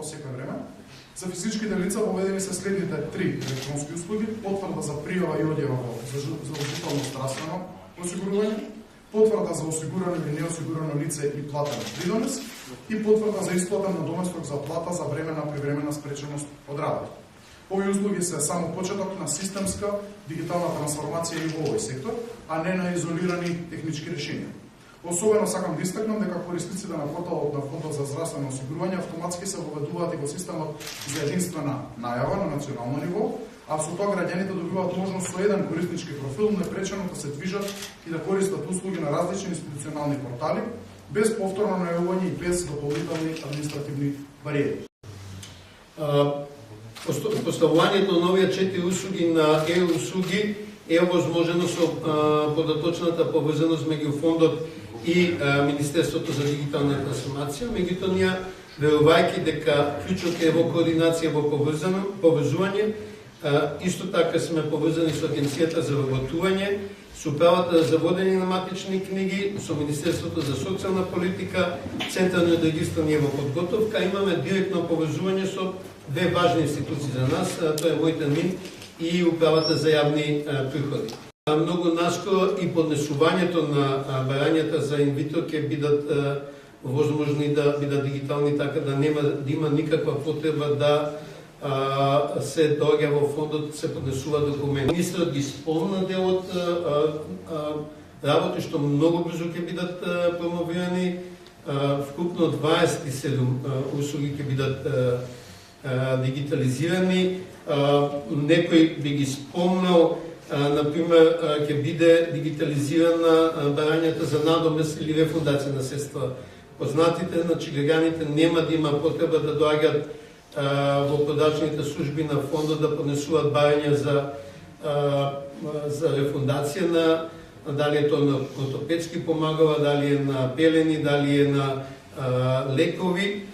секое време. За физичките лица воведени се следните 3 електронски услуги: потврда за пријава и одјава во задолжително здравствено осигурување, потврда за осигурано или неосигурано лице и платен придонес и потврда за исплата на доместок за плата за времена привремена спреченост од работа. Овие услуги се само почеток на системска дигитална трансформација и во овој сектор, а не на изолирани технички решенија. Особено сакам да истакнам дека корисниците на порталот на Фондот за здравствено осигурување автоматски се воведуваат и во системот за единствена најава на национално ниво, а со тоа граѓаните добиваат можност со еден кориснички профил непречено да се движат и да користат услуги на различни институционални портали, без повторно најавување и без дополнителни административни бариери. Поставувањето на овие 4 услуги на услуги е овозможено со податочната поврзаност меѓу фондот и Министерството за дигитална трансформација. Меѓутоа, верувајќи дека клучот е во координација во поврзување, исто така сме поврзани со Агенцијата за вработување, со управата за водење на матични книги, со Министерството за социјална политика, Централниот регистар е во подготовка. Имаме директно поврзување со две важни институции за нас, тоа е мојот МИН и управата за јавни приходи. Многу наскоро и поднесувањето на барањата за инвитро ќе бидат возможни да бидат дигитални, така да нема да има никаква потреба да се доаѓа во фондот, се поднесува документи. Министерот ги спомна дел од работи што многу брзо ќе бидат промовирани. Вкупно 27 услуги ќе бидат дигитализирани. Некој би ги спомнал, например, ќе биде дигитализирана барањата за надомест или рефундација на средства. Познатите, значи граѓаните нема да има потреба да доаѓаат во продажните служби на фондот да поднесуваат барања за рефундација на дали е тоа на ортопедски помагала, дали е на пелени, дали е на лекови.